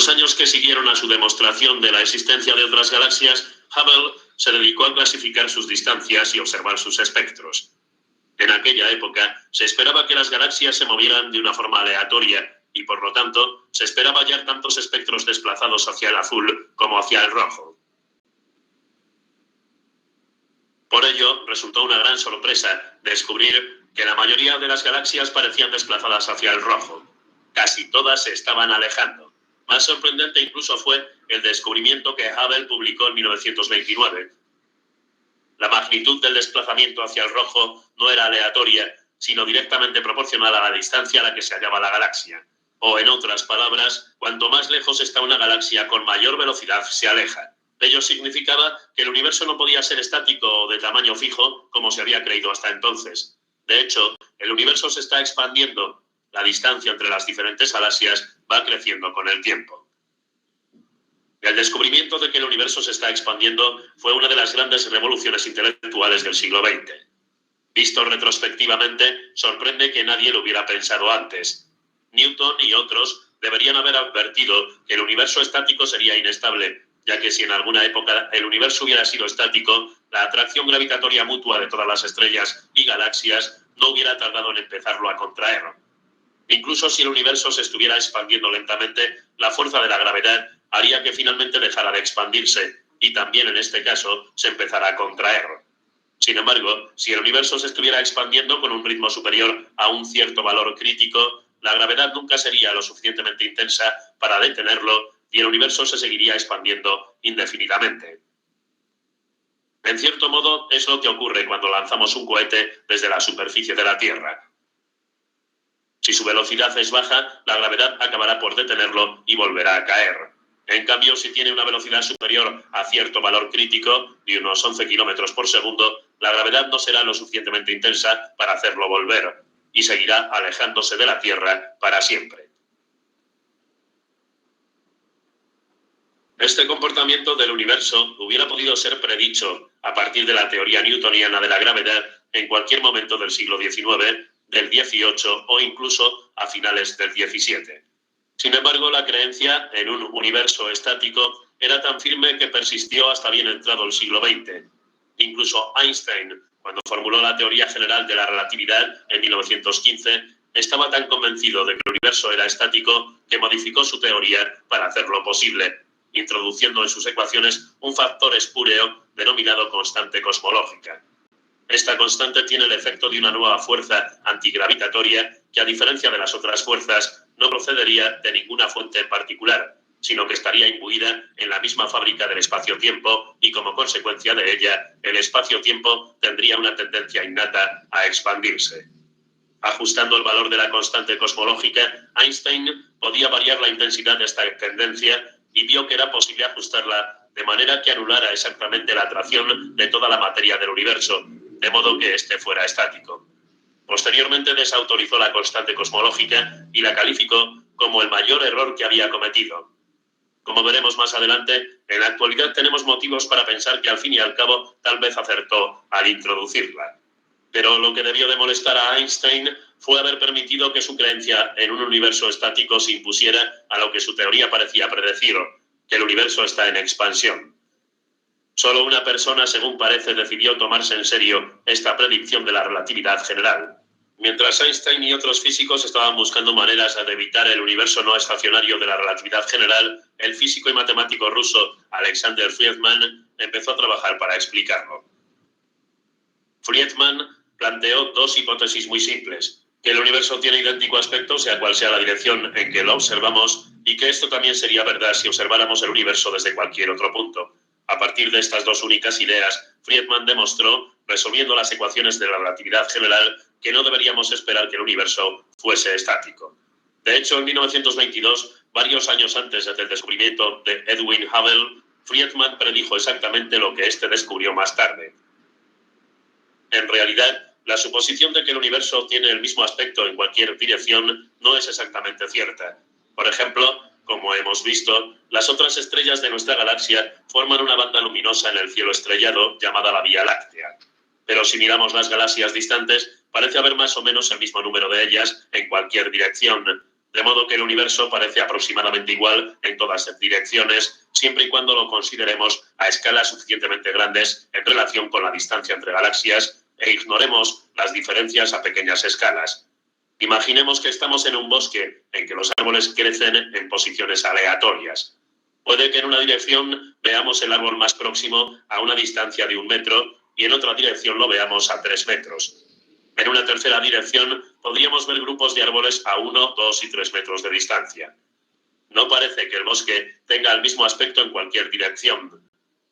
los años que siguieron a su demostración de la existencia de otras galaxias, Hubble se dedicó a clasificar sus distancias y observar sus espectros. En aquella época, se esperaba que las galaxias se movieran de una forma aleatoria y, por lo tanto, se esperaba hallar tantos espectros desplazados hacia el azul como hacia el rojo. Por ello, resultó una gran sorpresa descubrir que la mayoría de las galaxias parecían desplazadas hacia el rojo. Casi todas se estaban alejando. Más sorprendente incluso fue el descubrimiento que Hubble publicó en 1929. La magnitud del desplazamiento hacia el rojo no era aleatoria, sino directamente proporcional a la distancia a la que se hallaba la galaxia. O, en otras palabras, cuanto más lejos está una galaxia, con mayor velocidad se aleja. Ello significaba que el universo no podía ser estático o de tamaño fijo, como se había creído hasta entonces. De hecho, el universo se está expandiendo. La distancia entre las diferentes galaxias va creciendo con el tiempo. El descubrimiento de que el universo se está expandiendo fue una de las grandes revoluciones intelectuales del siglo XX. Visto retrospectivamente, sorprende que nadie lo hubiera pensado antes. Newton y otros deberían haber advertido que el universo estático sería inestable, ya que si en alguna época el universo hubiera sido estático, la atracción gravitatoria mutua de todas las estrellas y galaxias no hubiera tardado en empezarlo a contraer. Incluso si el universo se estuviera expandiendo lentamente, la fuerza de la gravedad haría que finalmente dejara de expandirse, y también en este caso se empezara a contraer. Sin embargo, si el universo se estuviera expandiendo con un ritmo superior a un cierto valor crítico, la gravedad nunca sería lo suficientemente intensa para detenerlo y el universo se seguiría expandiendo indefinidamente. En cierto modo, es lo que ocurre cuando lanzamos un cohete desde la superficie de la Tierra. Si su velocidad es baja, la gravedad acabará por detenerlo y volverá a caer. En cambio, si tiene una velocidad superior a cierto valor crítico, de unos 11 km por segundo, la gravedad no será lo suficientemente intensa para hacerlo volver, y seguirá alejándose de la Tierra para siempre. Este comportamiento del universo hubiera podido ser predicho a partir de la teoría newtoniana de la gravedad en cualquier momento del siglo XIX, del XVIII o incluso a finales del XVII. Sin embargo, la creencia en un universo estático era tan firme que persistió hasta bien entrado el siglo XX. Incluso Einstein, cuando formuló la teoría general de la relatividad en 1915, estaba tan convencido de que el universo era estático que modificó su teoría para hacerlo posible, introduciendo en sus ecuaciones un factor espúreo denominado constante cosmológica. Esta constante tiene el efecto de una nueva fuerza antigravitatoria que, a diferencia de las otras fuerzas, no procedería de ninguna fuente en particular, sino que estaría imbuida en la misma fábrica del espacio-tiempo y, como consecuencia de ella, el espacio-tiempo tendría una tendencia innata a expandirse. Ajustando el valor de la constante cosmológica, Einstein podía variar la intensidad de esta tendencia y vio que era posible ajustarla de manera que anulara exactamente la atracción de toda la materia del universo, de modo que éste fuera estático. Posteriormente desautorizó la constante cosmológica y la calificó como el mayor error que había cometido. Como veremos más adelante, en la actualidad tenemos motivos para pensar que al fin y al cabo tal vez acertó al introducirla. Pero lo que debió de molestar a Einstein fue haber permitido que su creencia en un universo estático se impusiera a lo que su teoría parecía predecir, que el universo está en expansión. Solo una persona, según parece, decidió tomarse en serio esta predicción de la relatividad general. Mientras Einstein y otros físicos estaban buscando maneras de evitar el universo no estacionario de la relatividad general, el físico y matemático ruso Alexander Friedman empezó a trabajar para explicarlo. Friedman planteó dos hipótesis muy simples: que el universo tiene idéntico aspecto sea cual sea la dirección en que lo observamos, y que esto también sería verdad si observáramos el universo desde cualquier otro punto. A partir de estas dos únicas ideas, Friedman demostró, resolviendo las ecuaciones de la relatividad general, que no deberíamos esperar que el universo fuese estático. De hecho, en 1922, varios años antes del descubrimiento de Edwin Hubble, Friedman predijo exactamente lo que éste descubrió más tarde. En realidad, la suposición de que el universo tiene el mismo aspecto en cualquier dirección no es exactamente cierta. Por ejemplo, como hemos visto, las otras estrellas de nuestra galaxia forman una banda luminosa en el cielo estrellado llamada la Vía Láctea. Pero si miramos las galaxias distantes, parece haber más o menos el mismo número de ellas en cualquier dirección. de modo que el universo parece aproximadamente igual en todas direcciones, siempre y cuando lo consideremos a escalas suficientemente grandes en relación con la distancia entre galaxias e ignoremos las diferencias a pequeñas escalas. Imaginemos que estamos en un bosque en que los árboles crecen en posiciones aleatorias. Puede que en una dirección veamos el árbol más próximo a una distancia de 1 metro y en otra dirección lo veamos a 3 metros. En una tercera dirección podríamos ver grupos de árboles a 1, 2 y 3 metros de distancia. No parece que el bosque tenga el mismo aspecto en cualquier dirección,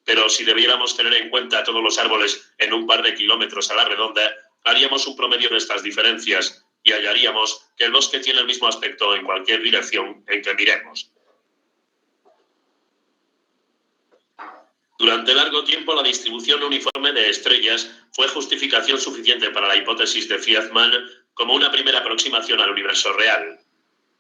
pero si debiéramos tener en cuenta todos los árboles en un par de kilómetros a la redonda, haríamos un promedio de estas diferencias y hallaríamos que el bosque tiene el mismo aspecto en cualquier dirección en que miremos. Durante largo tiempo, la distribución uniforme de estrellas fue justificación suficiente para la hipótesis de Friedman como una primera aproximación al universo real.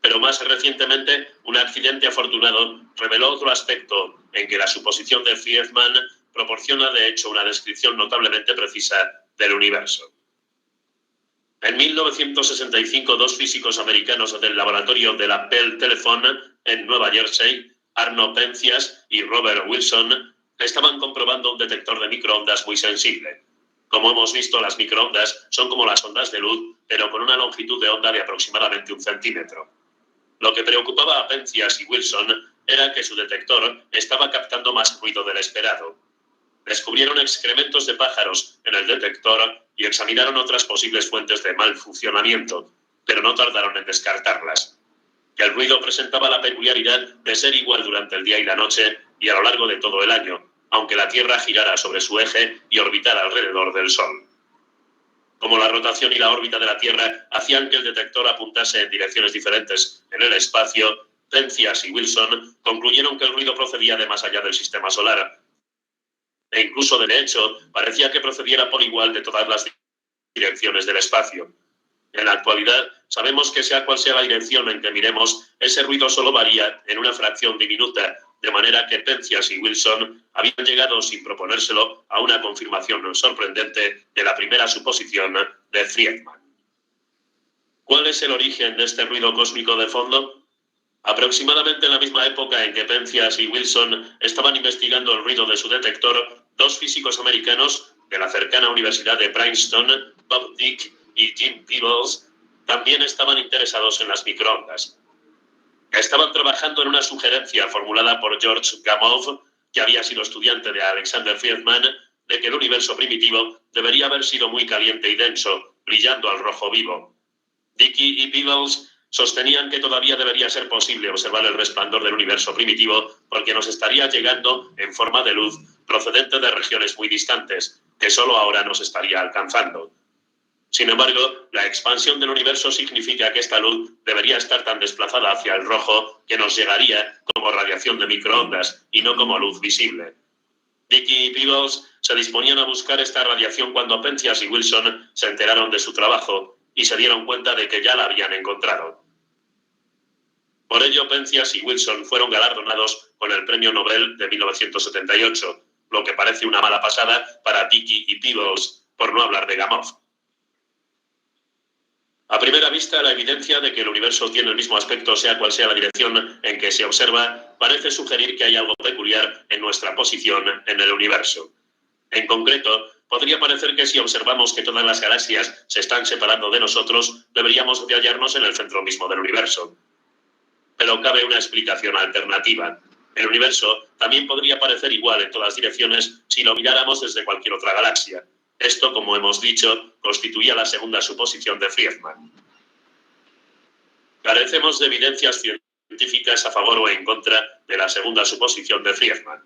Pero más recientemente, un accidente afortunado reveló otro aspecto en que la suposición de Friedman proporciona de hecho una descripción notablemente precisa del universo. En 1965, dos físicos americanos del laboratorio de la Bell Telephone en Nueva Jersey, Arno Penzias y Robert Wilson, estaban comprobando un detector de microondas muy sensible. Como hemos visto, las microondas son como las ondas de luz, pero con una longitud de onda de aproximadamente 1 centímetro. Lo que preocupaba a Penzias y Wilson era que su detector estaba captando más ruido del esperado. Descubrieron excrementos de pájaros en el detector y examinaron otras posibles fuentes de mal funcionamiento, pero no tardaron en descartarlas. El ruido presentaba la peculiaridad de ser igual durante el día y la noche y a lo largo de todo el año, aunque la Tierra girara sobre su eje y orbitara alrededor del Sol. Como la rotación y la órbita de la Tierra hacían que el detector apuntase en direcciones diferentes en el espacio, Penzias y Wilson concluyeron que el ruido procedía de más allá del sistema solar. E incluso, de hecho, parecía que procediera por igual de todas las direcciones del espacio. En la actualidad, sabemos que sea cual sea la dirección en que miremos, ese ruido solo varía en una fracción diminuta, de manera que Penzias y Wilson habían llegado, sin proponérselo, a una confirmación sorprendente de la primera suposición de Friedman. ¿Cuál es el origen de este ruido cósmico de fondo? Aproximadamente en la misma época en que Penzias y Wilson estaban investigando el ruido de su detector, dos físicos americanos de la cercana Universidad de Princeton, Bob Dick y Jim Peebles, también estaban interesados en las microondas. Estaban trabajando en una sugerencia formulada por George Gamow, que había sido estudiante de Alexander Friedman, de que el universo primitivo debería haber sido muy caliente y denso, brillando al rojo vivo. Dickey y Peebles sostenían que todavía debería ser posible observar el resplandor del universo primitivo porque nos estaría llegando en forma de luz procedente de regiones muy distantes, que solo ahora nos estaría alcanzando. Sin embargo, la expansión del universo significa que esta luz debería estar tan desplazada hacia el rojo que nos llegaría como radiación de microondas y no como luz visible. Dickey y Peebles se disponían a buscar esta radiación cuando Penzias y Wilson se enteraron de su trabajo y se dieron cuenta de que ya la habían encontrado. Por ello, Penzias y Wilson fueron galardonados con el Premio Nobel de 1978, lo que parece una mala pasada para Dickey y Peebles, por no hablar de Gamow. A primera vista, la evidencia de que el universo tiene el mismo aspecto, sea cual sea la dirección en que se observa, parece sugerir que hay algo peculiar en nuestra posición en el universo. En concreto, podría parecer que si observamos que todas las galaxias se están separando de nosotros, deberíamos de hallarnos en el centro mismo del universo. Pero cabe una explicación alternativa. El universo también podría parecer igual en todas direcciones si lo miráramos desde cualquier otra galaxia. Esto, como hemos dicho, constituía la segunda suposición de Friedman. Carecemos de evidencias científicas a favor o en contra de la segunda suposición de Friedman.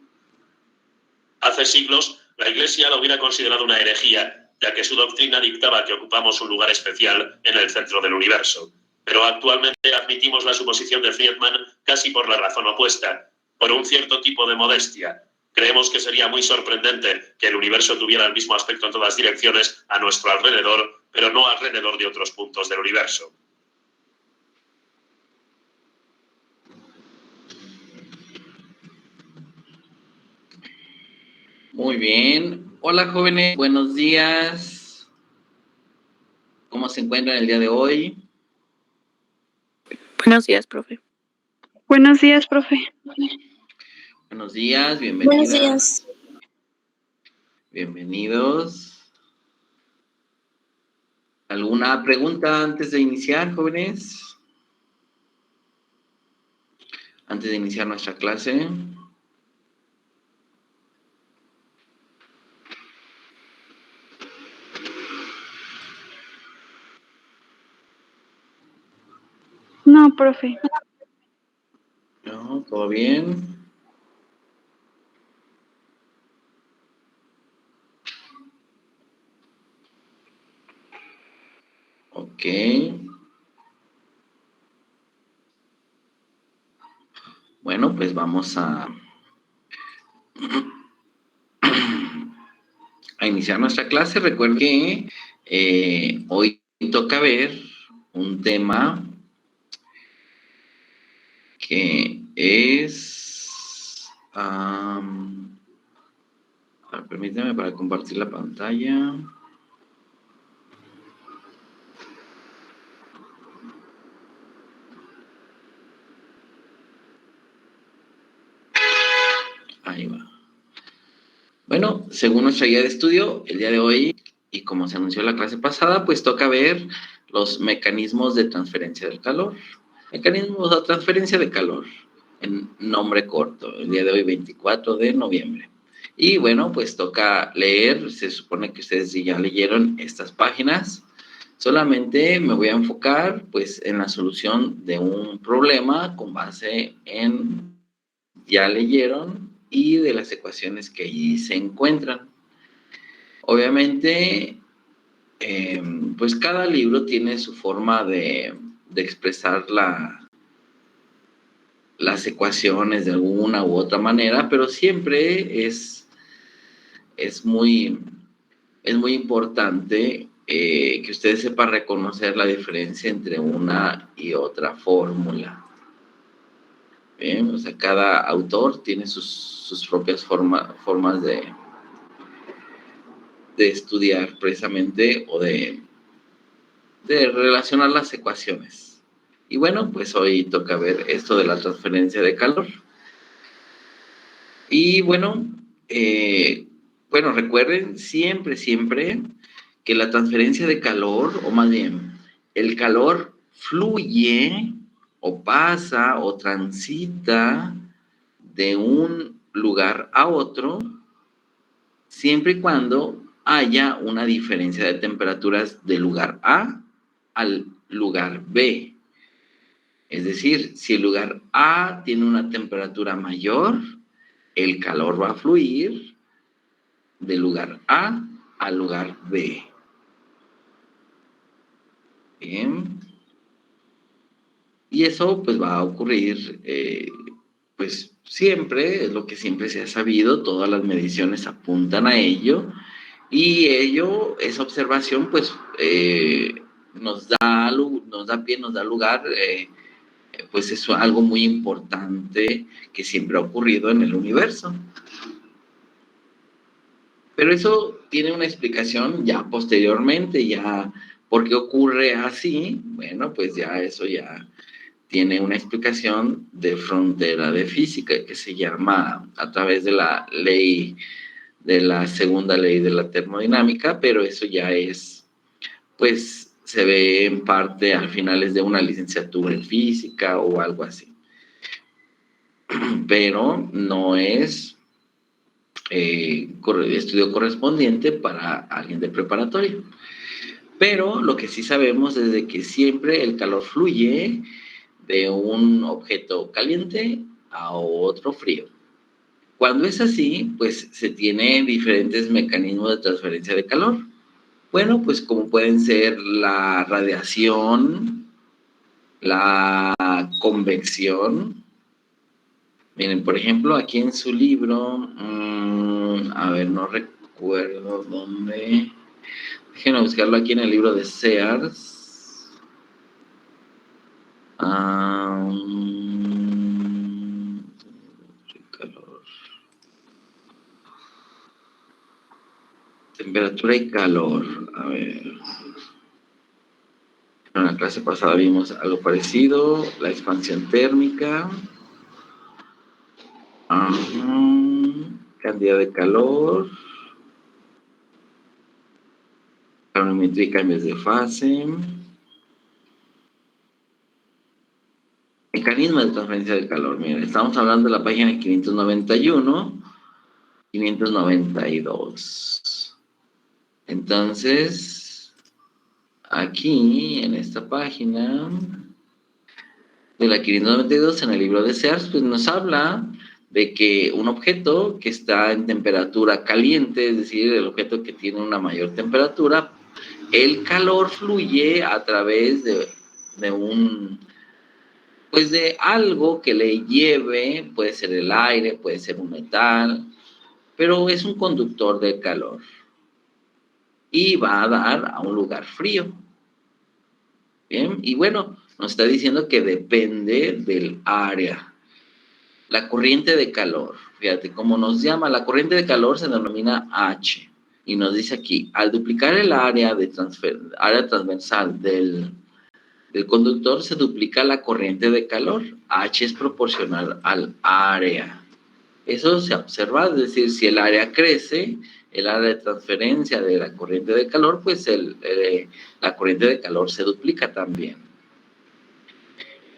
Hace siglos, la Iglesia la hubiera considerado una herejía, ya que su doctrina dictaba que ocupamos un lugar especial en el centro del universo. Pero actualmente admitimos la suposición de Friedman casi por la razón opuesta, por un cierto tipo de modestia. Creemos que sería muy sorprendente que el universo tuviera el mismo aspecto en todas direcciones a nuestro alrededor, pero no alrededor de otros puntos del universo. Muy bien. Hola, jóvenes. Buenos días. ¿Cómo se encuentran el día de hoy? Buenos días, profe. Buenos días, profe. Buenos días, bienvenidas. Buenos días. Bienvenidos. ¿Alguna pregunta antes de iniciar, jóvenes? Antes de iniciar nuestra clase. No, profe. No, ¿todo bien? Ok. Bueno, pues vamos a iniciar nuestra clase. Recuerden que hoy toca ver un tema que es... a ver, permítame para compartir la pantalla. Ahí va. Bueno, según nuestra guía de estudio, el día de hoy, y como se anunció en la clase pasada, pues toca ver los mecanismos de transferencia del calor. Mecanismos de transferencia de calor, en nombre corto, el día de hoy, 24 de noviembre. Y bueno, pues toca leer, se supone que ustedes ya leyeron estas páginas. Solamente me voy a enfocar, pues, en la solución de un problema con base en ya leyeron y de las ecuaciones que allí se encuentran. Obviamente, pues cada libro tiene su forma de expresar las ecuaciones de alguna u otra manera, pero siempre es muy importante que ustedes sepan reconocer la diferencia entre una y otra fórmula. Bien, o sea, cada autor tiene sus propias formas de estudiar precisamente o de relacionar las ecuaciones. Y bueno, pues hoy toca ver esto de la transferencia de calor. Y bueno, recuerden siempre que la transferencia de calor, o más bien, el calor fluye o pasa o transita de un lugar a otro siempre y cuando haya una diferencia de temperaturas del lugar A al lugar B. Es decir, si el lugar A tiene una temperatura mayor, el calor va a fluir del lugar A al lugar B. Bien. Y eso pues va a ocurrir pues siempre, es lo que siempre se ha sabido, todas las mediciones apuntan a ello. Y esa observación, pues, nos da lugar, pues es algo muy importante que siempre ha ocurrido en el universo. Pero eso tiene una explicación ya posteriormente, ya, ¿por qué ocurre así? Bueno, pues ya eso ya tiene una explicación de frontera de física que se llama a través de la ley de la segunda ley de la termodinámica, pero eso ya es, pues, se ve en parte al finales de una licenciatura en física o algo así. Pero no es estudio correspondiente para alguien de preparatoria. Pero lo que sí sabemos es de que siempre el calor fluye de un objeto caliente a otro frío. Cuando es así, pues se tiene diferentes mecanismos de transferencia de calor. Bueno, pues como pueden ser la radiación, la convección. Miren, por ejemplo, aquí en su libro, a ver, no recuerdo dónde. Déjenme buscarlo aquí en el libro de Sears. Calor. Temperatura y calor. A ver. En la clase pasada vimos algo parecido, la expansión térmica, cantidad de calor, calorimetría y cambios de fase, mecanismo de transferencia de calor. Miren, estamos hablando de la página 591, 592. Entonces, aquí en esta página de la 592, en el libro de Sears, pues nos habla de que un objeto que está en temperatura caliente, es decir, el objeto que tiene una mayor temperatura, el calor fluye a través de pues de algo que le lleve, puede ser el aire, puede ser un metal, pero es un conductor de calor y va a dar a un lugar frío. Bien, y bueno, nos está diciendo que depende del área. La corriente de calor, fíjate cómo nos llama, la corriente de calor se denomina H, y nos dice aquí, al duplicar el área transversal del conductor se duplica la corriente de calor, H es proporcional al área. Eso se observa, es decir, si el área crece, el área de transferencia de la corriente de calor, pues la corriente de calor se duplica también.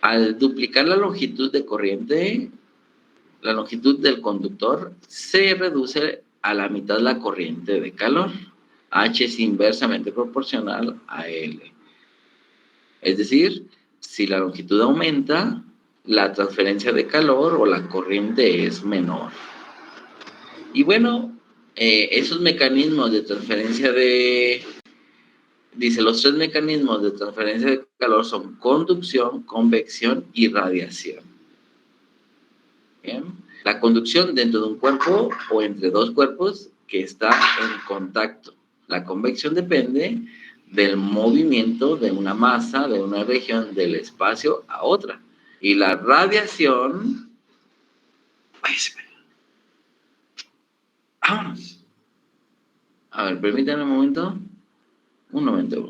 Al duplicar la longitud de corriente, la longitud del conductor, se reduce a la mitad la corriente de calor. H es inversamente proporcional a L. Es decir, si la longitud aumenta, la transferencia de calor o la corriente es menor. Y bueno, esos mecanismos de transferencia dice, los tres mecanismos de transferencia de calor son conducción, convección y radiación. Bien. La conducción dentro de un cuerpo o entre dos cuerpos que está en contacto. La convección depende del movimiento de una masa, de una región del espacio a otra. Y la radiación... ¡Vámonos! A ver, permítanme un momento. Un momento.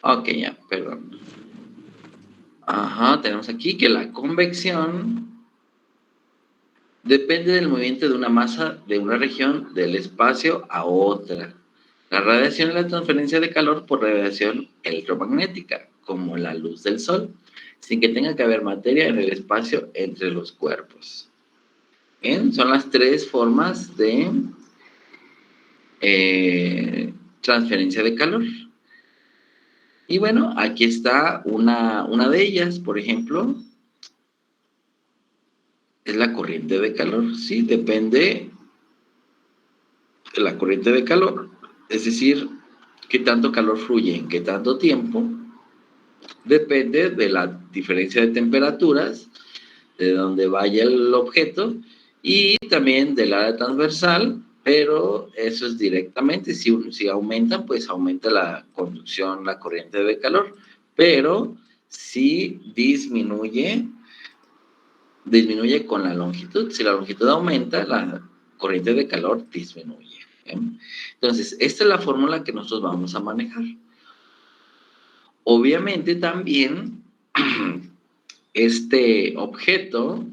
Ok, ya, perdón. Ajá, tenemos aquí que la convección depende del movimiento de una masa de una región del espacio a otra. La radiación es la transferencia de calor por radiación electromagnética, como la luz del sol, sin que tenga que haber materia en el espacio entre los cuerpos. Bien, son las tres formas de transferencia de calor. Y bueno, aquí está una de ellas, por ejemplo, es la corriente de calor. Sí, depende de la corriente de calor, es decir, qué tanto calor fluye en qué tanto tiempo, depende de la diferencia de temperaturas, de donde vaya el objeto, y también del área transversal, pero eso es directamente, si aumenta, pues aumenta la conducción, la corriente de calor, pero si disminuye con la longitud. Si la longitud aumenta, la corriente de calor disminuye. Entonces, esta es la fórmula que nosotros vamos a manejar. Obviamente también este objeto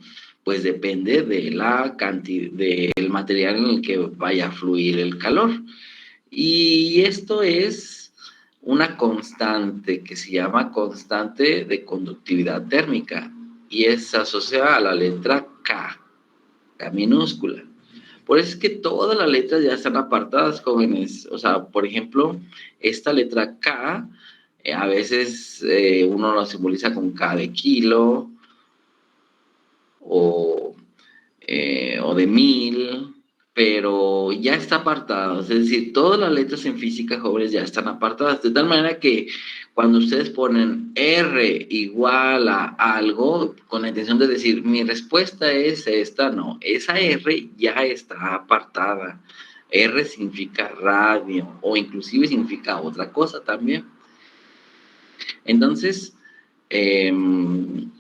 pues depende de la cantidad del material en el que vaya a fluir el calor. Y esto es una constante que se llama constante de conductividad térmica y es asociada a la letra K minúscula. Por eso es que todas las letras ya están apartadas, jóvenes. O sea, por ejemplo, esta letra K, a veces uno lo simboliza con K de kilo o de 1000, pero ya está apartado, es decir, todas las letras en física, jóvenes, ya están apartadas, de tal manera que cuando ustedes ponen R igual a algo, con la intención de decir, mi respuesta es esta, no, esa R ya está apartada. R significa radio, o inclusive significa otra cosa también. Entonces, entonces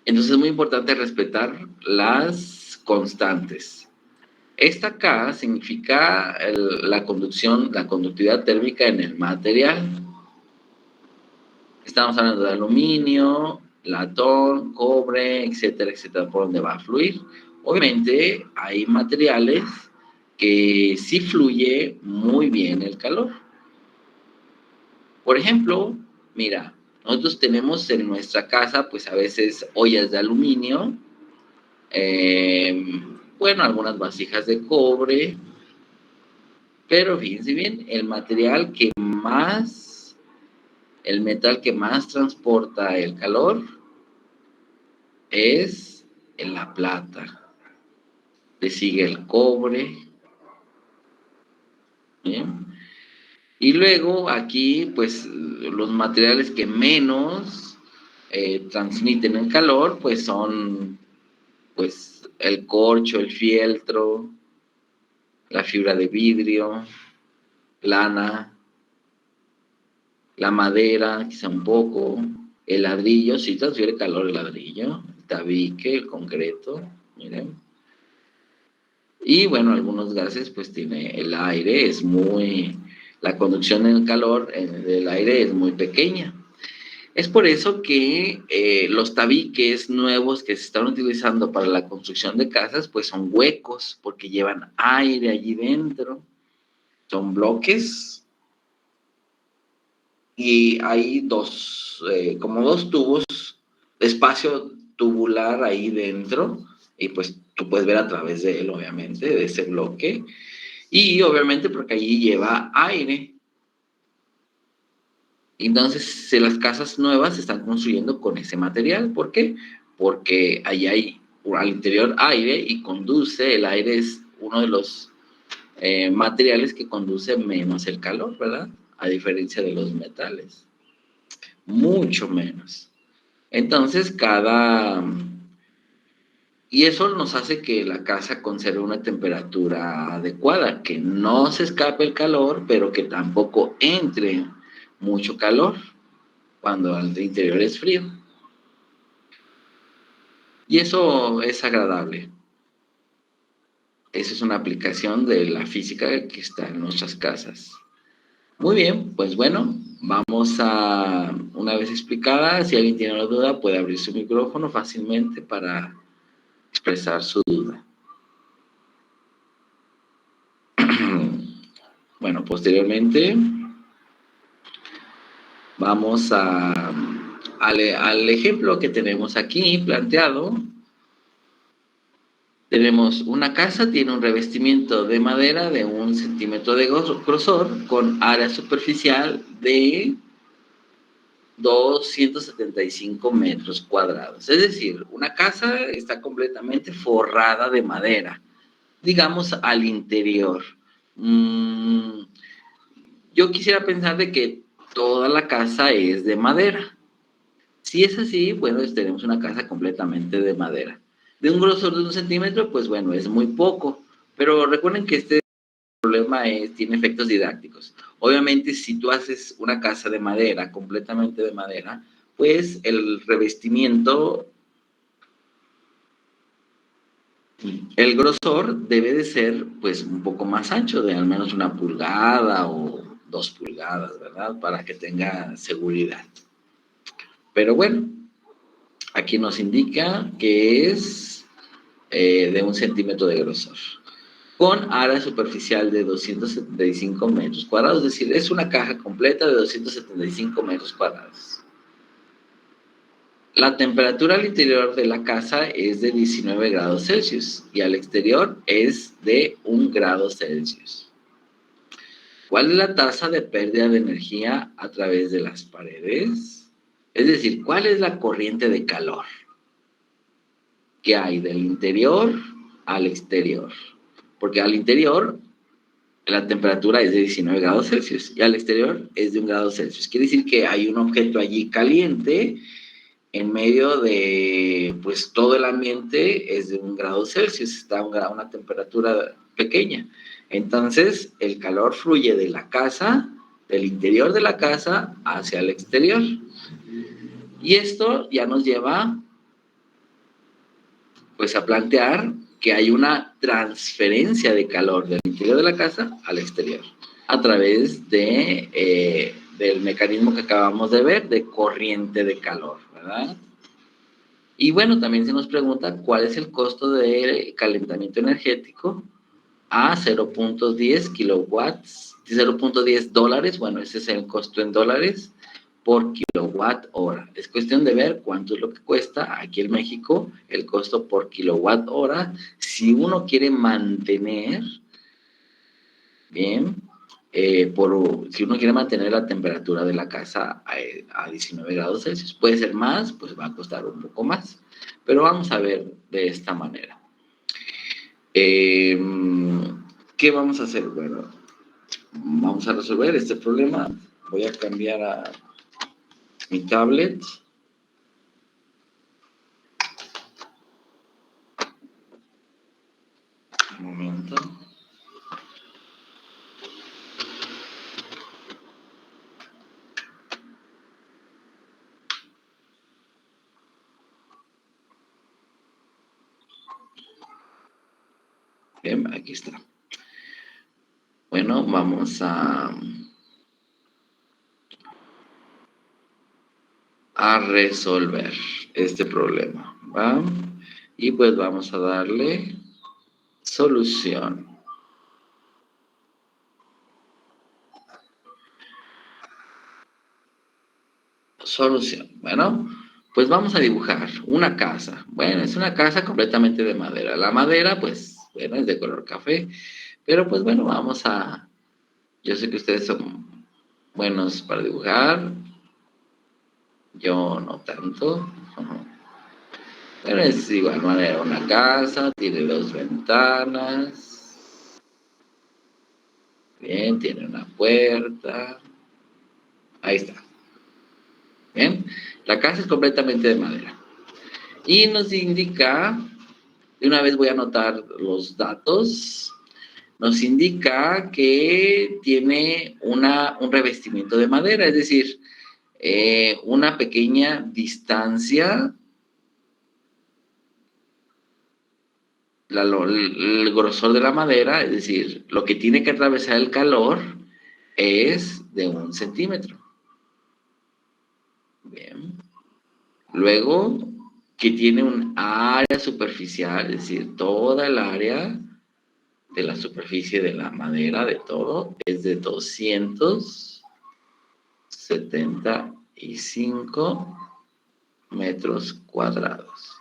es muy importante respetar las constantes. Esta K significa la conducción, la conductividad térmica en el material. Estamos hablando de aluminio, latón, cobre, etcétera, etcétera, por donde va a fluir. Obviamente hay materiales que sí fluye muy bien el calor. Por ejemplo, mira, nosotros tenemos en nuestra casa, pues a veces ollas de aluminio, bueno, algunas vasijas de cobre, pero fíjense bien, el metal que más transporta el calor es la plata. Le sigue el cobre, ¿bien? Y luego aquí, pues, los materiales que menos transmiten el calor, pues son, pues, el corcho, el fieltro, la fibra de vidrio, lana, la madera, quizá un poco, el ladrillo, sí transfiere calor el ladrillo, el tabique, el concreto, miren. Y bueno, algunos gases, pues tiene el aire, la conducción del calor del aire es muy pequeña. Es por eso que los tabiques nuevos que se están utilizando para la construcción de casas, pues son huecos, porque llevan aire allí dentro. Son bloques y hay como dos tubos de espacio tubular ahí dentro, y pues tú puedes ver a través de él, obviamente, de ese bloque, y obviamente porque allí lleva aire. Entonces, las casas nuevas se están construyendo con ese material. ¿Por qué? Porque allí hay al interior aire y el aire es uno de los materiales que conduce menos el calor, ¿verdad? A diferencia de los metales. Mucho menos. Entonces, y eso nos hace que la casa conserve una temperatura adecuada, que no se escape el calor, pero que tampoco entre mucho calor cuando el interior es frío. Y eso es agradable. Esa es una aplicación de la física que está en nuestras casas. Muy bien, pues bueno, vamos a, una vez explicada, si alguien tiene una duda, puede abrir su micrófono fácilmente para expresar su duda. Bueno, posteriormente vamos al ejemplo que tenemos aquí planteado. Tenemos una casa, tiene un revestimiento de madera de 1 centímetro de grosor con área superficial de 275 metros cuadrados. Es decir, una casa está completamente forrada de madera, digamos al interior. Yo quisiera pensar de que toda la casa es de madera. Si es así, bueno, tenemos una casa completamente de madera. De un grosor de 1 centímetro, pues bueno, es muy poco. Pero recuerden que este problema tiene efectos didácticos. Obviamente, si tú haces una casa de madera, completamente de madera, pues el revestimiento, el grosor debe de ser pues un poco más ancho, de al menos 1 pulgada o 2 pulgadas, ¿verdad? Para que tenga seguridad. Pero bueno, aquí nos indica que es de 1 centímetro de grosor, con área superficial de 275 metros cuadrados, es decir, es una caja completa de 275 metros cuadrados. La temperatura al interior de la casa es de 19 grados Celsius y al exterior es de 1 grado Celsius. ¿Cuál es la tasa de pérdida de energía a través de las paredes? Es decir, ¿cuál es la corriente de calor que hay del interior al exterior? porque al interior la temperatura es de 19 grados Celsius y al exterior es de 1 grado Celsius. Quiere decir que hay un objeto allí caliente en medio de, pues todo el ambiente es de 1 grado Celsius, está a una temperatura pequeña. Entonces, el calor fluye de la casa, del interior de la casa hacia el exterior. Y esto ya nos lleva, pues, a plantear que hay una transferencia de calor del interior de la casa al exterior a través del mecanismo que acabamos de ver, de corriente de calor, ¿verdad? Y bueno, también se nos pregunta cuál es el costo de calentamiento energético a 0.10 kilowatts, 0.10 dólares, bueno, ese es el costo en dólares por kilowatt hora. Es cuestión de ver cuánto es lo que cuesta aquí en México el costo por kilowatt hora si uno quiere mantener, bien, si uno quiere mantener la temperatura de la casa a 19 grados Celsius. Puede ser más, pues va a costar un poco más, pero vamos a ver de esta manera. ¿Qué vamos a hacer? Bueno, vamos a resolver este problema. Voy a cambiar a mi tablet. Un momento. Bien, aquí está. Bueno, vamos a resolver este problema, ¿va? Y pues vamos a darle solución. Solución. Bueno, pues vamos a dibujar una casa. Bueno, es una casa completamente de madera. La madera, pues, bueno, es de color café. Pero pues bueno, yo sé que ustedes son buenos para dibujar. Yo no tanto. Pero es de igual manera una casa, tiene 2 ventanas. Bien, tiene una puerta. Ahí está. Bien, la casa es completamente de madera. Y nos indica, de una vez voy a anotar los datos, nos indica que tiene un revestimiento de madera, es decir, una pequeña distancia, el grosor de la madera, es decir, lo que tiene que atravesar el calor es de 1 centímetro. Bien. Luego, que tiene un área superficial, es decir, toda el área de la superficie de la madera, de todo, es de 275 metros cuadrados.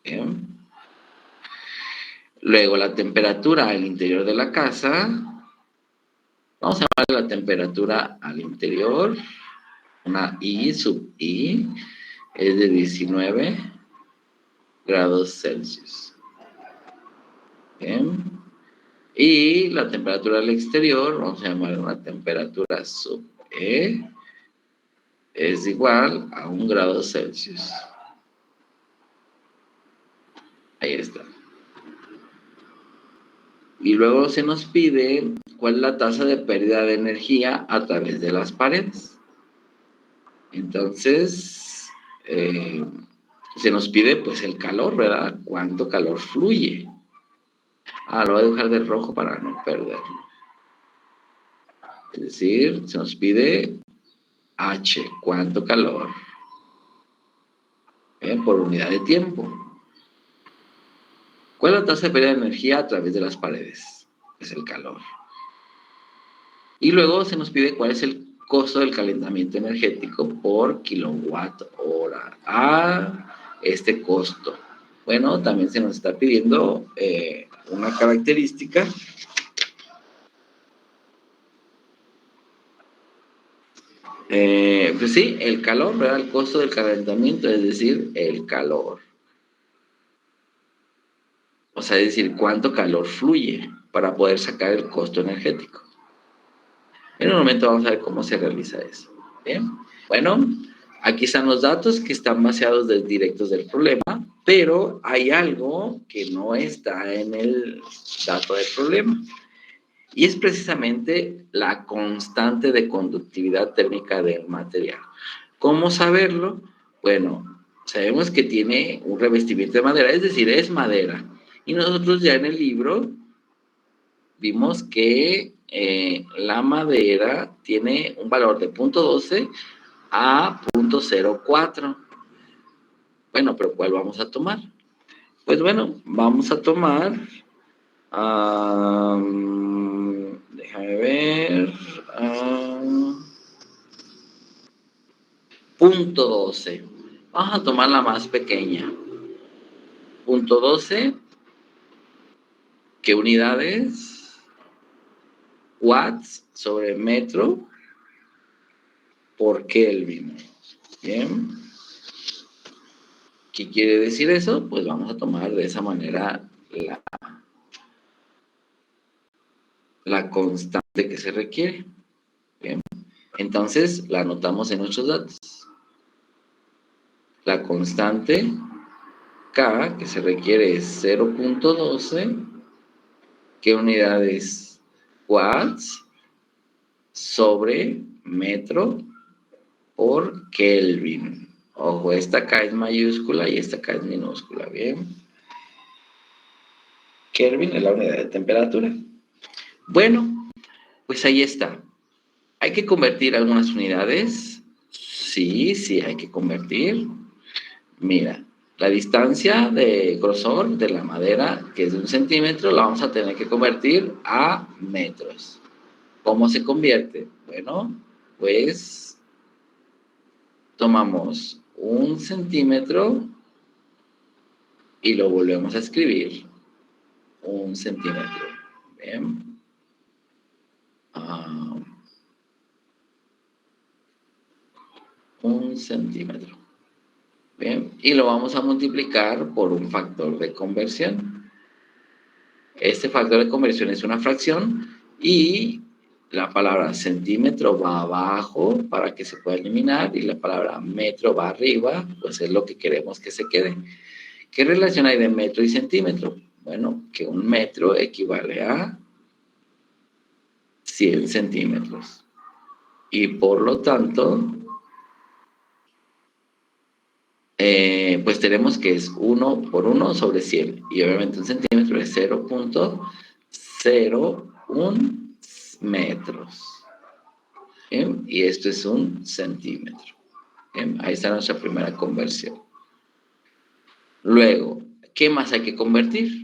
¿Bien? Luego, la temperatura al interior de la casa, vamos a llamar la temperatura al interior, una I sub I, es de 19 grados Celsius. Bien. Y la temperatura al exterior, vamos a llamar una temperatura sub E, es igual a 1 grado Celsius. Ahí está. Y luego se nos pide cuál es la tasa de pérdida de energía a través de las paredes. Entonces, se nos pide pues el calor, ¿verdad? ¿Cuánto calor fluye? Lo voy a dejar de rojo para no perderlo. Es decir, se nos pide H, ¿cuánto calor? Por unidad de tiempo. ¿Cuál es la tasa de pérdida de energía a través de las paredes? Es el calor. Y luego se nos pide cuál es el costo del calentamiento energético por kilowatt hora. Este costo. Bueno, también se nos está pidiendo una característica. Pues sí, el calor, ¿verdad? El costo del calentamiento, es decir, el calor. O sea, es decir, cuánto calor fluye. para poder sacar el costo energético. En un momento vamos a ver cómo se realiza eso. Bien, bueno, aquí están los datos que están baseados directos del problema, pero hay algo que no está en el dato del problema. Y es precisamente la constante de conductividad térmica del material. ¿Cómo saberlo? Bueno, sabemos que tiene un revestimiento de madera, es decir, es madera. Y nosotros ya en el libro vimos que la madera tiene un valor de 0.12 a 0.04. Bueno, pero ¿cuál vamos a tomar? Pues bueno, vamos a tomar... déjame ver... 0.12. Vamos a tomar la más pequeña. 0.12. ¿Qué unidades? Watts sobre metro por Kelvin. Bien. ¿Qué quiere decir eso? Pues vamos a tomar de esa manera la constante que se requiere. Bien. Entonces, la anotamos en nuestros datos. La constante K que se requiere es 0.12. ¿Qué unidades? Watts sobre metro por Kelvin. Ojo, esta K es mayúscula y esta K es minúscula, ¿bien? Kelvin es la unidad de temperatura. Bueno, pues ahí está. ¿Hay que convertir algunas unidades? Sí, hay que convertir. Mira, la distancia de grosor de la madera, que es de 1 centímetro, la vamos a tener que convertir a metros. ¿Cómo se convierte? Bueno, pues tomamos 1 centímetro y lo volvemos a escribir. 1 centímetro. Bien. 1 centímetro. Bien. Y lo vamos a multiplicar por un factor de conversión. Este factor de conversión es una fracción y la palabra centímetro va abajo para que se pueda eliminar y la palabra metro va arriba, pues es lo que queremos que se quede. ¿Qué relación hay de metro y centímetro? Bueno, que 1 metro equivale a 100 centímetros. Y por lo tanto, pues tenemos que es 1 por 1 sobre 100. Y obviamente 1 centímetro es 0.01 metros. ¿Bien? Y esto es 1 centímetro. ¿Bien? Ahí está nuestra primera conversión. Luego, ¿qué más hay que convertir?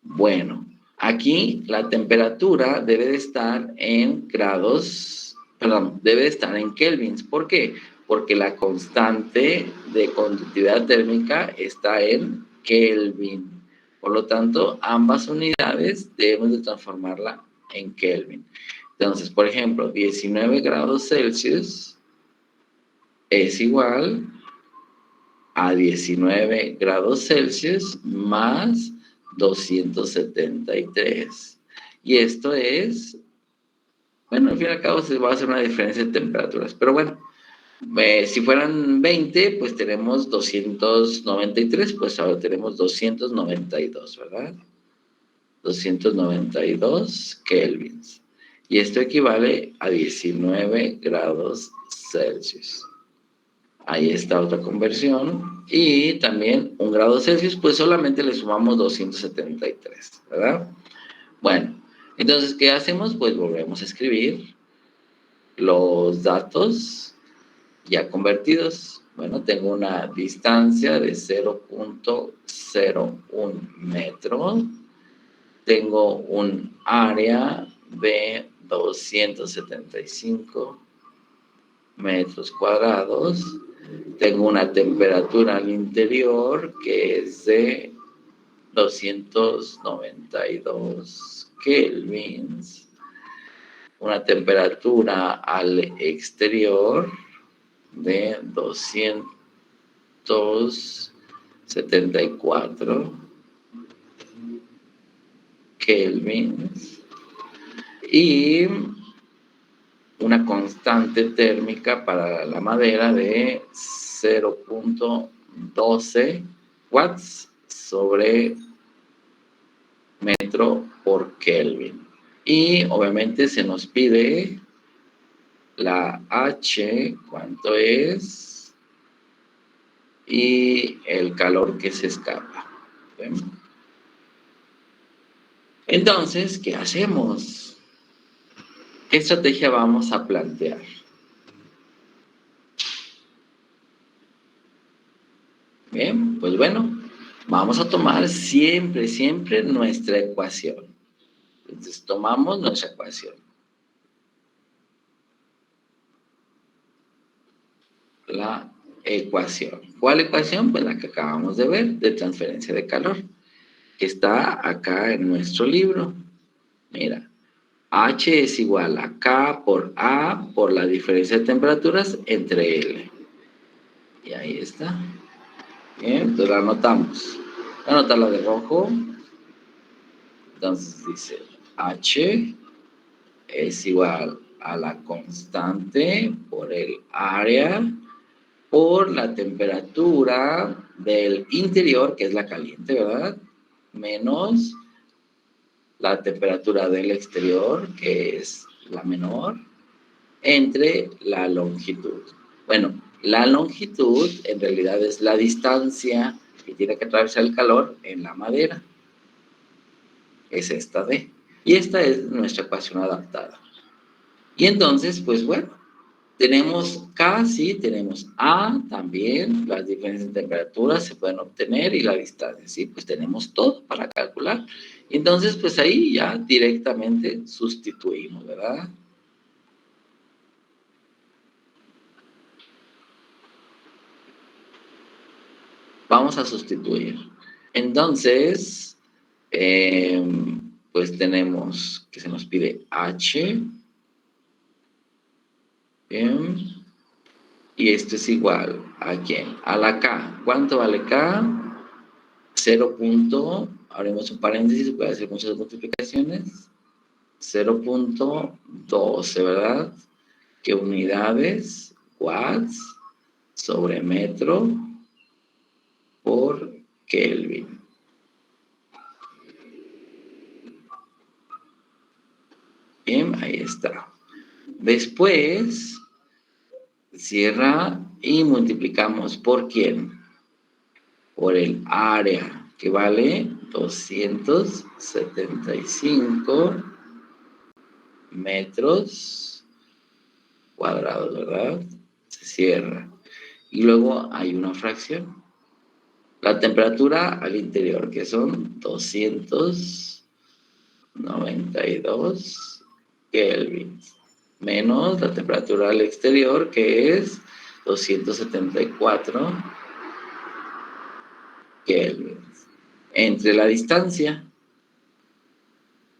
Bueno, aquí la temperatura debe de estar en grados, perdón, debe de estar en kelvins. ¿Por qué? Porque la constante de conductividad térmica está en Kelvin. Por lo tanto, ambas unidades debemos de transformarla en Kelvin. Entonces, por ejemplo, 19 grados Celsius es igual a 19 grados Celsius más 273. Y esto es, bueno, al fin y al cabo se va a hacer una diferencia de temperaturas. Pero bueno, si fueran 20, pues tenemos 293, pues ahora tenemos 292, ¿verdad? 292 kelvins. Y esto equivale a 19 grados Celsius. Ahí está otra conversión. Y también 1 grado Celsius, pues solamente le sumamos 273, ¿verdad? Bueno, entonces, ¿qué hacemos? Pues volvemos a escribir los datos ya convertidos. Bueno, tengo una distancia de 0.01 metros. Tengo un área de 275 metros cuadrados. Tengo una temperatura al interior que es de 292 kelvins. Una temperatura al exterior de 274 kelvins y una constante térmica para la madera de 0.12 watts sobre metro por Kelvin. Y obviamente se nos pide la H, cuánto es, y el calor que se escapa. ¿Ven? Entonces, ¿qué hacemos? ¿Qué estrategia vamos a plantear? Bien, pues bueno, vamos a tomar siempre nuestra ecuación. Entonces, tomamos nuestra ecuación. La ecuación. ¿Cuál ecuación? Pues la que acabamos de ver, de transferencia de calor, que está acá en nuestro libro. Mira, H es igual a K por A por la diferencia de temperaturas entre L. Y ahí está. Bien, entonces la anotamos. Voy a anotarla de rojo. Entonces dice H es igual a la constante por el área por la temperatura del interior, que es la caliente, ¿verdad? Menos la temperatura del exterior, que es la menor, entre la longitud. Bueno, la longitud en realidad es la distancia que tiene que atravesar el calor en la madera. Es esta D. Y esta es nuestra ecuación adaptada. Y entonces, pues bueno, tenemos K, sí, tenemos A también, las diferencias de temperaturas se pueden obtener y la distancia, sí, pues tenemos todo para calcular. Entonces, pues ahí ya directamente sustituimos, ¿verdad? Vamos a sustituir. Entonces, pues tenemos que se nos pide H. Bien. Y esto es igual, ¿a quién? A la K. ¿Cuánto vale K? 0. Abrimos un paréntesis, puede hacer muchas multiplicaciones. 0.12, ¿verdad? ¿Qué unidades? Watts sobre metro por Kelvin. Bien, ahí está. Después, cierra y multiplicamos por quién. Por el área, que vale 275 metros cuadrados, ¿verdad? Se cierra. Y luego hay una fracción. La temperatura al interior, que son 292 kelvins, menos la temperatura al exterior, que es 274 kelvins. Entre la distancia.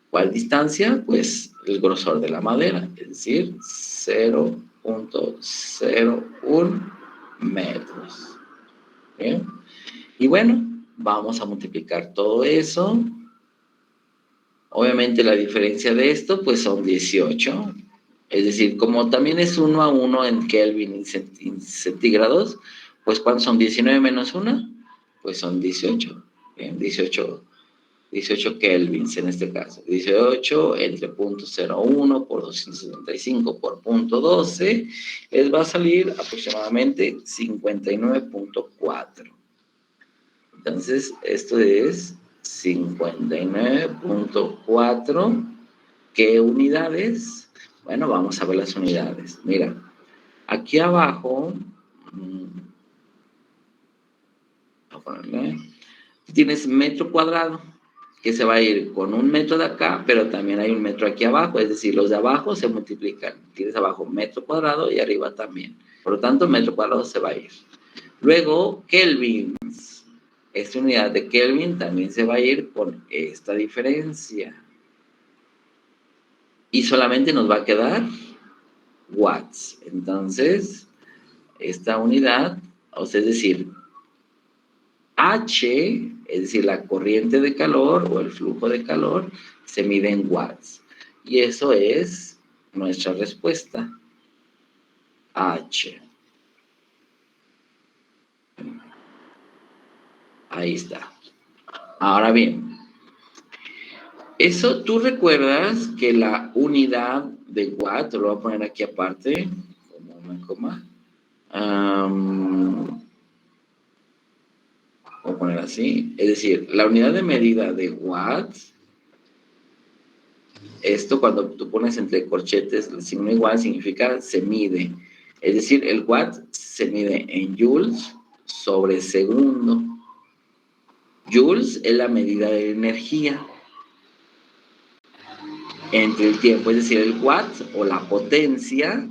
¿Cuál distancia? Pues el grosor de la madera, es decir, 0.01 metros. ¿Bien? Y bueno, vamos a multiplicar todo eso. Obviamente la diferencia de esto, pues son 18. Es decir, como también es 1 a 1 en Kelvin y centígrados, pues ¿cuántos son 19 menos 1? Pues son 18. Bien, 18 kelvins en este caso. 18 entre 0.01 por 275 por 0.12, les va a salir aproximadamente 59.4. Entonces, esto es 59.4. ¿Qué unidades? Bueno, vamos a ver las unidades. Mira, aquí abajo, tienes metro cuadrado, que se va a ir con un metro de acá, pero también hay un metro aquí abajo, es decir, los de abajo se multiplican. Tienes abajo metro cuadrado y arriba también. Por lo tanto, metro cuadrado se va a ir. Luego, kelvins. Esta unidad de Kelvin también se va a ir con esta diferencia. Y solamente nos va a quedar watts. Entonces, esta unidad, o sea, es decir, H, es decir, la corriente de calor o el flujo de calor, se mide en watts. Y eso es nuestra respuesta. H. Ahí está. Ahora bien, eso tú recuerdas que la unidad de watt, lo voy a poner aquí aparte, como una coma. Voy a poner así. Es decir, la unidad de medida de watts, esto cuando tú pones entre corchetes el signo igual significa se mide. Es decir, el watt se mide en joules sobre segundo. Joules es la medida de energía entre el tiempo, es decir, el watt o la potencia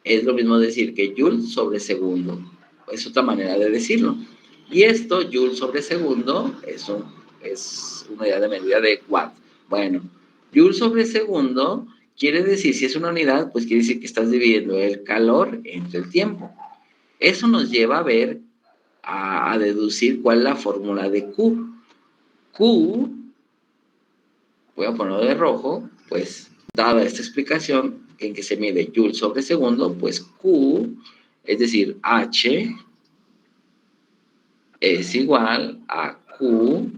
es lo mismo decir que joule sobre segundo. Es otra manera de decirlo. Y esto, joule sobre segundo, es una unidad de medida de watt. Bueno, joule sobre segundo quiere decir, si es una unidad, pues quiere decir que estás dividiendo el calor entre el tiempo. Eso nos lleva a ver, a deducir cuál es la fórmula de Q. Q, voy a ponerlo de rojo, pues dada esta explicación en que se mide joule sobre segundo, pues Q, es decir, H, es igual a Q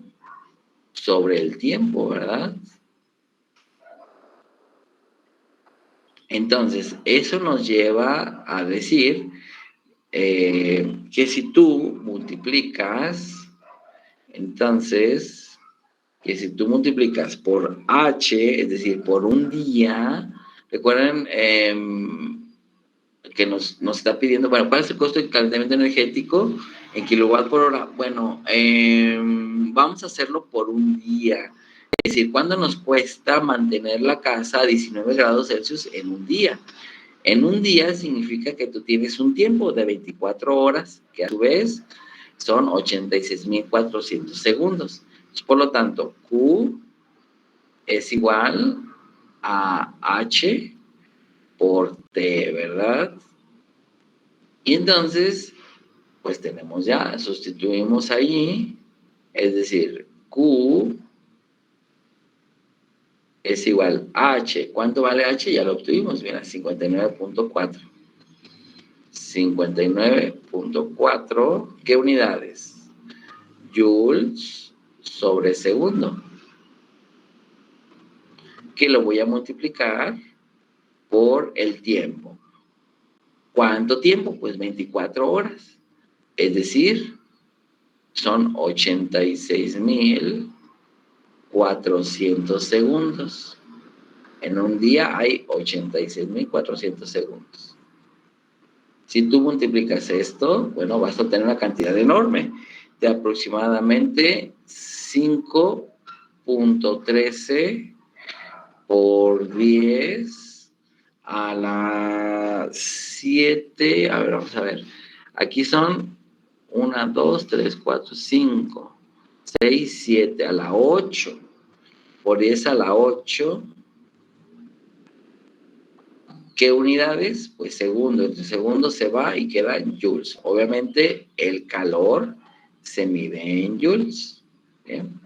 sobre el tiempo, ¿verdad? Entonces, eso nos lleva a decir que si tú multiplicas, entonces, que si tú multiplicas por H, es decir, por un día, recuerden que nos está pidiendo, bueno, ¿cuál es el costo del calentamiento energético en kilowatt por hora? Bueno, vamos a hacerlo por un día. Es decir, ¿cuánto nos cuesta mantener la casa a 19 grados Celsius en un día? En un día significa que tú tienes un tiempo de 24 horas, que a su vez son 86.400 segundos. Por lo tanto, Q es igual a H por T, ¿verdad? Y entonces, pues tenemos ya, sustituimos ahí, es decir, Q es igual a H. ¿Cuánto vale H? Ya lo obtuvimos, mira, 59.4. 59.4, ¿qué unidades? Joules sobre segundo. Que lo voy a multiplicar por el tiempo. ¿Cuánto tiempo? Pues 24 horas. Es decir, son 86.400 segundos. En un día hay 86.400 segundos. Si tú multiplicas esto, bueno, vas a obtener una cantidad enorme de aproximadamente 5.13 por 10 a la 7. A ver, vamos a ver. Aquí son 1, 2, 3, 4, 5, 6, 7 a la 8. Por 10 a la 8. ¿Qué unidades? Pues segundo. Entre segundo se va y queda en joules. Obviamente el calor se mide en joules. ¿Bien?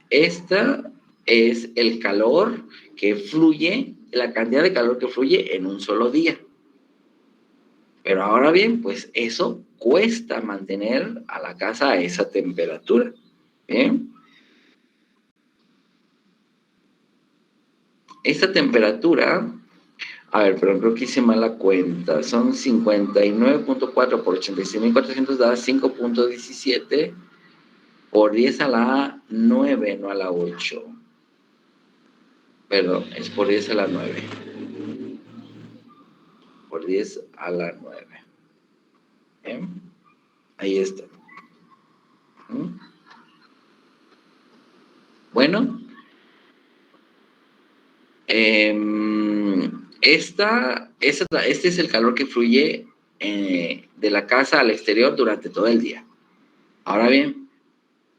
Esta es el calor que fluye, la cantidad de calor que fluye en un solo día. Pero ahora bien, pues eso cuesta mantener a la casa a esa temperatura. ¿Bien? Esta temperatura, a ver, pero creo que hice mal la cuenta, son 59.4 por 86.400 da 5.17 por 10 a la 9, no a la 8. Perdón, es por 10 a la 9. Por 10 a la 9. ¿Bien? Ahí está. Bueno, este es el calor que fluye de la casa al exterior durante todo el día. Ahora bien,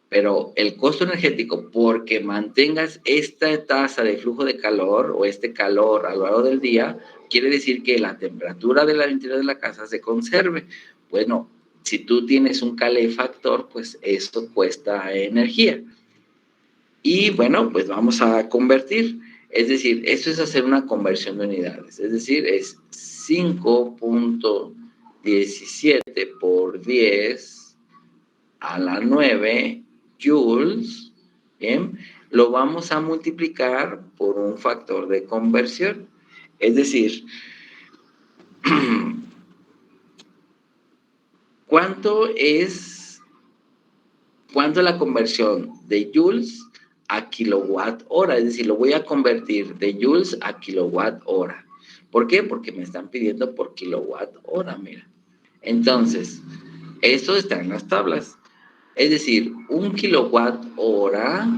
pero el costo energético porque mantengas esta tasa de flujo de calor o este calor a lo largo del día, quiere decir que la temperatura del interior de la casa se conserve. Bueno, si tú tienes un calefactor, pues eso cuesta energía. Y bueno, pues vamos a convertir. Es decir, esto es hacer una conversión de unidades. Es decir, es 5.17 por 10 a la 9 joules. Bien, lo vamos a multiplicar por un factor de conversión. Es decir, ¿cuánto es la conversión de joules a kilowatt hora? Es decir, lo voy a convertir de joules a kilowatt hora. ¿Por qué? Porque me están pidiendo por kilowatt hora, mira. Entonces, esto está en las tablas. Es decir, un kilowatt hora,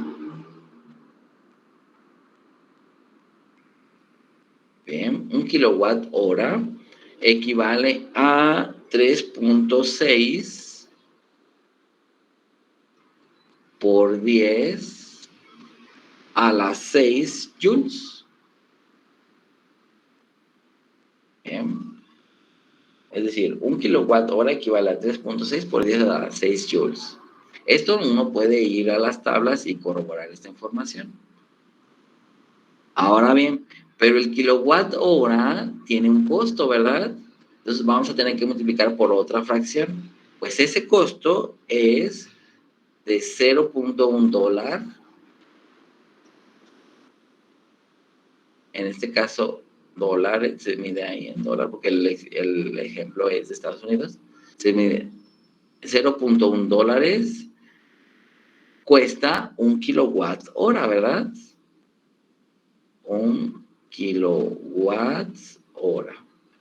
bien, un kilowatt hora equivale a 3.6 por 10 a las 6 joules. Bien. Es decir, un kilowatt hora equivale a 3.6 por 10 a las 6 joules. Esto uno puede ir a las tablas y corroborar esta información. Ahora bien, pero el kilowatt hora tiene un costo, ¿verdad? Entonces vamos a tener que multiplicar por otra fracción. Pues ese costo es de 0.1 dólar. En este caso, dólar se mide ahí en dólar porque el ejemplo es de Estados Unidos. Se mide 0.1 dólares. Cuesta un kilowatt hora, ¿verdad? Un kilowatt hora.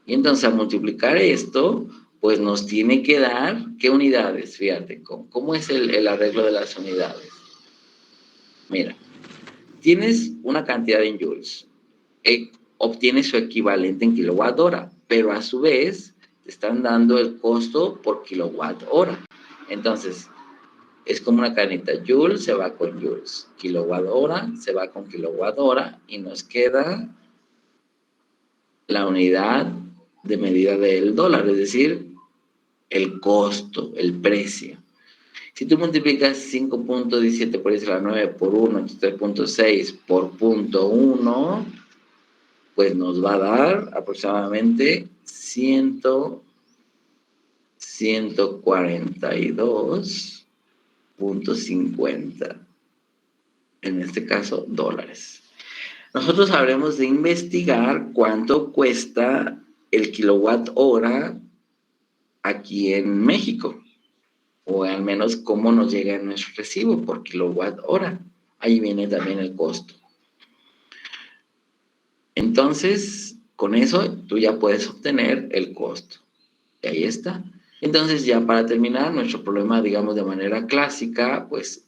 Y entonces, al multiplicar esto, pues nos tiene que dar, ¿qué unidades? Fíjate, ¿cómo es el arreglo de las unidades? Mira, tienes una cantidad en joules, obtienes su equivalente en kilowatt hora, pero a su vez te están dando el costo por kilowatt hora. Entonces, es como una cadenita. Joule se va con joules. Kilowatt hora se va con kilowatt hora y nos queda la unidad de medida del dólar, es decir, el costo, el precio. Si tú multiplicas 5.17 por 10 a la 9 por 1, 3.6 por 0.1, pues nos va a dar aproximadamente 142.50, en este caso dólares. Nosotros habremos de investigar cuánto cuesta el kilowatt hora aquí en México, o al menos cómo nos llega nuestro recibo por kilowatt hora. Ahí viene también el costo. Entonces, con eso tú ya puedes obtener el costo. Y ahí está. Entonces, ya para terminar nuestro problema, digamos, de manera clásica, pues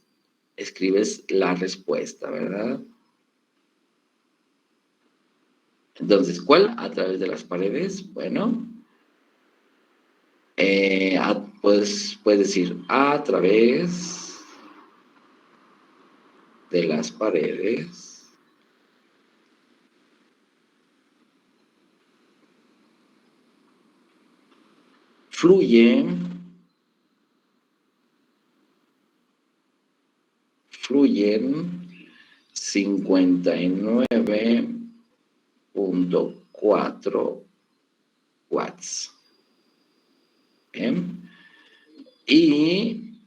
escribes la respuesta, ¿verdad? Entonces, ¿cuál? A través de las paredes. Bueno, puedes decir a través de las paredes fluyen 59.4 watts. ¿Bien? Y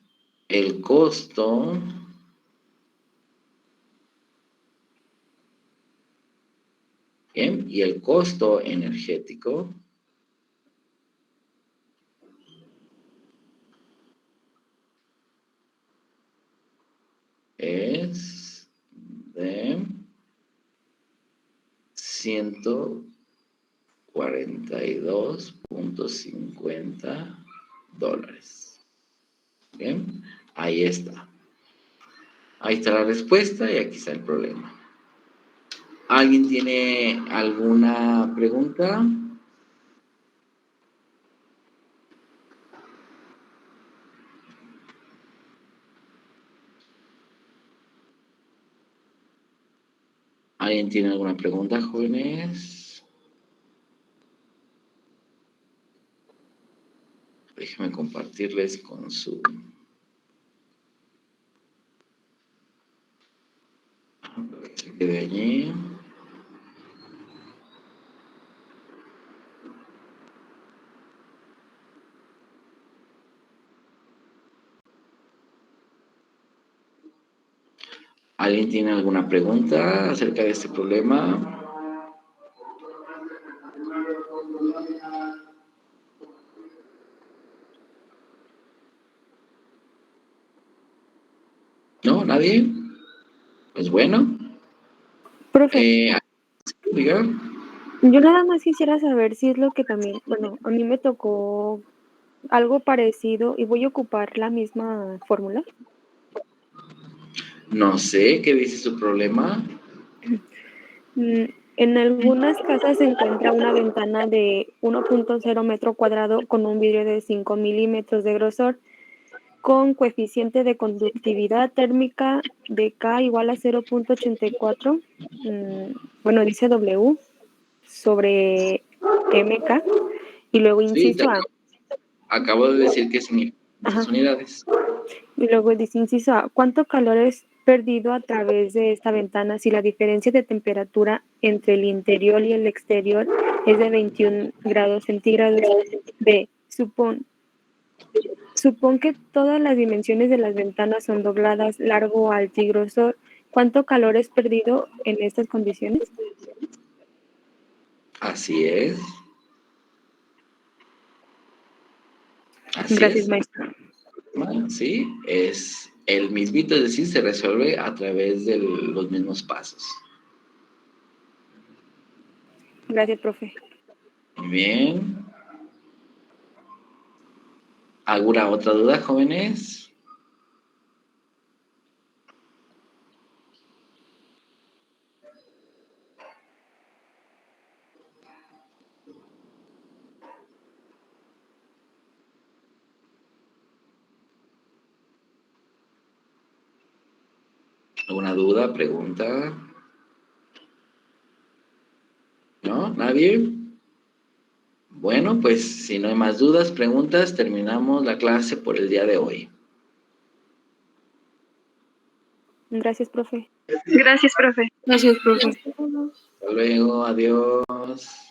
el costo ¿bien? Y el costo energético es de 142.50 dólares. Bien, ahí está. Ahí está la respuesta y aquí está el problema. ¿Alguien tiene alguna pregunta? ¿Alguien tiene alguna pregunta, jóvenes? Déjenme compartirles con su... Se quede allí. ¿Alguien tiene alguna pregunta acerca de este problema? ¿No? ¿Nadie? Pues bueno. Profe, Diga. yo nada más quisiera saber si es lo que también, bueno, a mí me tocó algo parecido y voy a ocupar la misma fórmula. No sé, ¿qué dice su problema? En algunas casas se encuentra una ventana de 1.0 metro cuadrado con un vidrio de 5 milímetros de grosor, con coeficiente de conductividad térmica de K igual a 0.84, bueno, dice W sobre MK, y luego Sí, inciso A. acabo de decir que significan esas Ajá. unidades. Y luego dice inciso A, ¿cuánto calor es perdido a través de esta ventana si la diferencia de temperatura entre el interior y el exterior es de 21 grados centígrados? B, supón que todas las dimensiones de las ventanas son dobladas, largo, alto y grosor. ¿Cuánto calor es perdido en estas condiciones? Así es. Así Gracias, es. maestro. Sí, es el mismito, es decir, se resuelve a través de los mismos pasos. Gracias, profe. Muy bien. ¿Alguna otra duda, jóvenes? ¿Alguna duda, pregunta? ¿No? ¿Nadie? Bueno, pues si no hay más dudas, preguntas, terminamos la clase por el día de hoy. Gracias, profe. Gracias, profe. Hasta luego, adiós.